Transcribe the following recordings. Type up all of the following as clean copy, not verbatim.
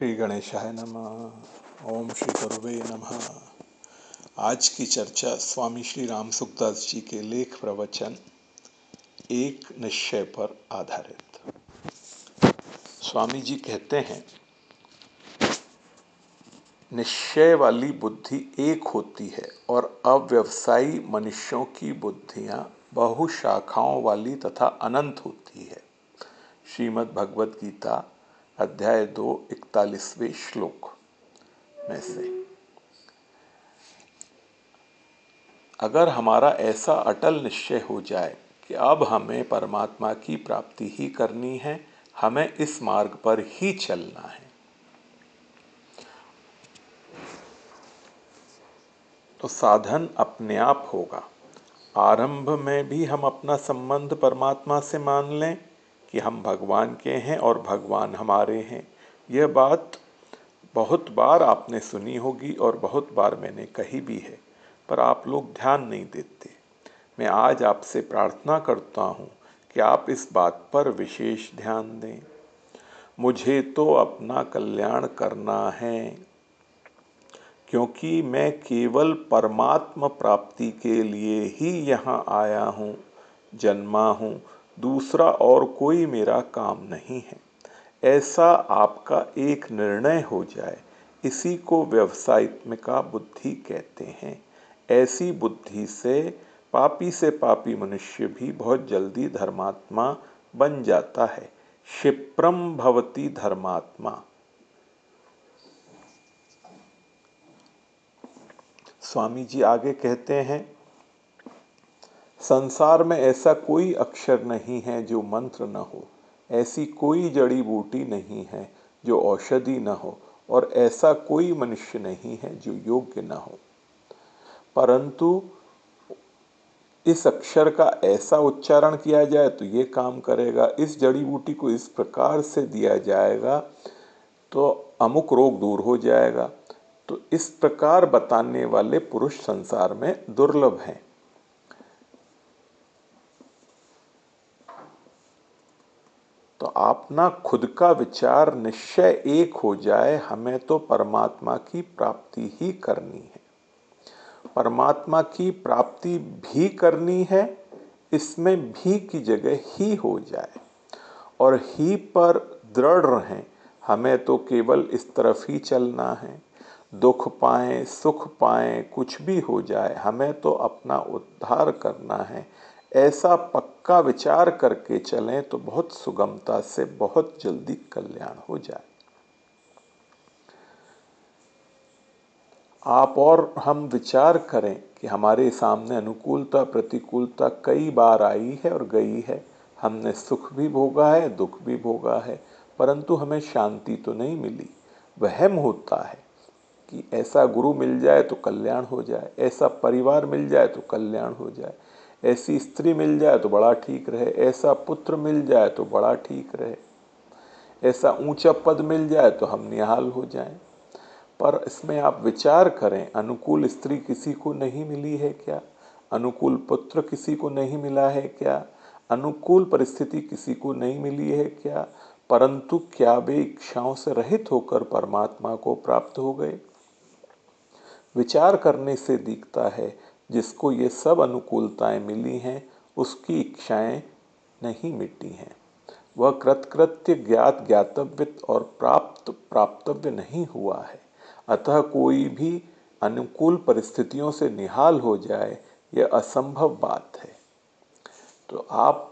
श्री गणेशाय नमः। ओम श्री गुरुवे नमः। आज की चर्चा स्वामी श्री राम सुखदास जी के लेख प्रवचन एक निश्चय पर आधारित। स्वामी जी कहते हैं, निश्चय वाली बुद्धि एक होती है और अव्यवसायी मनुष्यों की बुद्धियां बहु शाखाओं वाली तथा अनंत होती है। श्रीमद् भगवद गीता अध्याय 2 41वें श्लोक में से। अगर हमारा ऐसा अटल निश्चय हो जाए कि अब हमें परमात्मा की प्राप्ति ही करनी है, हमें इस मार्ग पर ही चलना है, तो साधन अपने आप होगा। आरंभ में भी हम अपना संबंध परमात्मा से मान लें कि हम भगवान के हैं और भगवान हमारे हैं। यह बात बहुत बार आपने सुनी होगी और बहुत बार मैंने कही भी है, पर आप लोग ध्यान नहीं देते। मैं आज आपसे प्रार्थना करता हूँ कि आप इस बात पर विशेष ध्यान दें। मुझे तो अपना कल्याण करना है, क्योंकि मैं केवल परमात्मा प्राप्ति के लिए ही यहाँ आया हूँ, जन्मा हूँ। दूसरा और कोई मेरा काम नहीं है। ऐसा आपका एक निर्णय हो जाए, इसी को व्यवसायित्मिका बुद्धि कहते हैं। ऐसी बुद्धि से पापी मनुष्य भी बहुत जल्दी धर्मात्मा बन जाता है। क्षिप्रम भवति धर्मात्मा। स्वामी जी आगे कहते हैं, संसार में ऐसा कोई अक्षर नहीं है जो मंत्र न हो, ऐसी कोई जड़ी बूटी नहीं है जो औषधि न हो, और ऐसा कोई मनुष्य नहीं है जो योग्य न हो। परंतु इस अक्षर का ऐसा उच्चारण किया जाए तो ये काम करेगा, इस जड़ी बूटी को इस प्रकार से दिया जाएगा तो अमुक रोग दूर हो जाएगा। तो इस प्रकार बताने वाले पुरुष संसार में दुर्लभ हैं। तो अपना खुद का विचार निश्चय एक हो जाए, हमें तो परमात्मा की प्राप्ति ही करनी है। परमात्मा की प्राप्ति भी करनी है, इसमें भी की जगह ही हो जाए और ही पर दृढ़ रहें। हमें तो केवल इस तरफ ही चलना है। दुख पाएं सुख पाएं कुछ भी हो जाए, हमें तो अपना उद्धार करना है। ऐसा पक्का विचार करके चलें तो बहुत सुगमता से बहुत जल्दी कल्याण हो जाए। आप और हम विचार करें कि हमारे सामने अनुकूलता प्रतिकूलता कई बार आई है और गई है। हमने सुख भी भोगा है, दुख भी भोगा है, परंतु हमें शांति तो नहीं मिली। वहम होता है कि ऐसा गुरु मिल जाए तो कल्याण हो जाए, ऐसा परिवार मिल जाए तो कल्याण हो जाए, ऐसी स्त्री मिल जाए तो बड़ा ठीक रहे, ऐसा पुत्र मिल जाए तो बड़ा ठीक रहे, ऐसा ऊंचा पद मिल जाए तो हम निहाल हो जाएं। पर इसमें आप विचार करें, अनुकूल स्त्री किसी को नहीं मिली है क्या? अनुकूल पुत्र किसी को नहीं मिला है क्या? अनुकूल परिस्थिति किसी को नहीं मिली है क्या? परंतु क्या वे इच्छाओं से रहित होकर परमात्मा को प्राप्त हो गए? विचार करने से दिखता है, जिसको ये सब अनुकूलताएं मिली हैं, उसकी इच्छाएं नहीं मिटी हैं। वह कृतकृत्य ज्ञात ज्ञातव्य और प्राप्त प्राप्तव्य नहीं हुआ है। अतः कोई भी अनुकूल परिस्थितियों से निहाल हो जाए, यह असंभव बात है। तो आप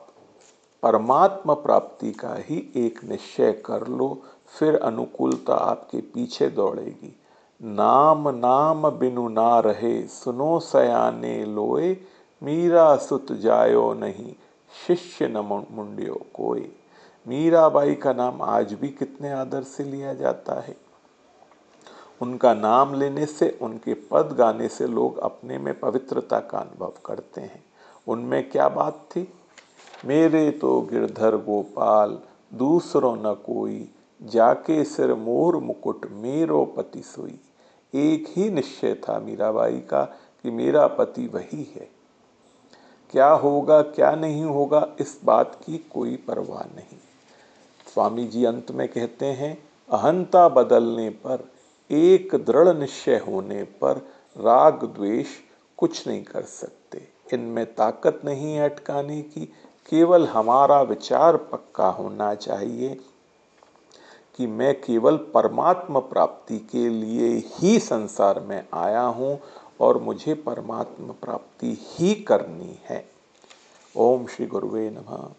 परमात्मा प्राप्ति का ही एक निश्चय कर लो, फिर अनुकूलता आपके पीछे दौड़ेगी। नाम नाम बिनु ना रहे, सुनो सयाने लोए, मीरा सुत जायो नहीं, शिष्य न मुंडियो कोई। मीराबाई का नाम आज भी कितने आदर से लिया जाता है। उनका नाम लेने से, उनके पद गाने से लोग अपने में पवित्रता का अनुभव करते हैं। उनमें क्या बात थी? मेरे तो गिरधर गोपाल, दूसरो न कोई, जाके सिर मोर मुकुट, मेरो पति सोई। एक ही निश्चय था मीराबाई का कि मेरा पति वही है। क्या होगा क्या नहीं होगा, इस बात की कोई परवाह नहीं। स्वामी जी अंत में कहते हैं, अहंता बदलने पर, एक दृढ़ निश्चय होने पर राग द्वेष कुछ नहीं कर सकते। इनमें ताकत नहीं है अटकाने की। केवल हमारा विचार पक्का होना चाहिए कि मैं केवल परमात्मा प्राप्ति के लिए ही संसार में आया हूँ और मुझे परमात्मा प्राप्ति ही करनी है। ओम श्री गुरुवे नमः।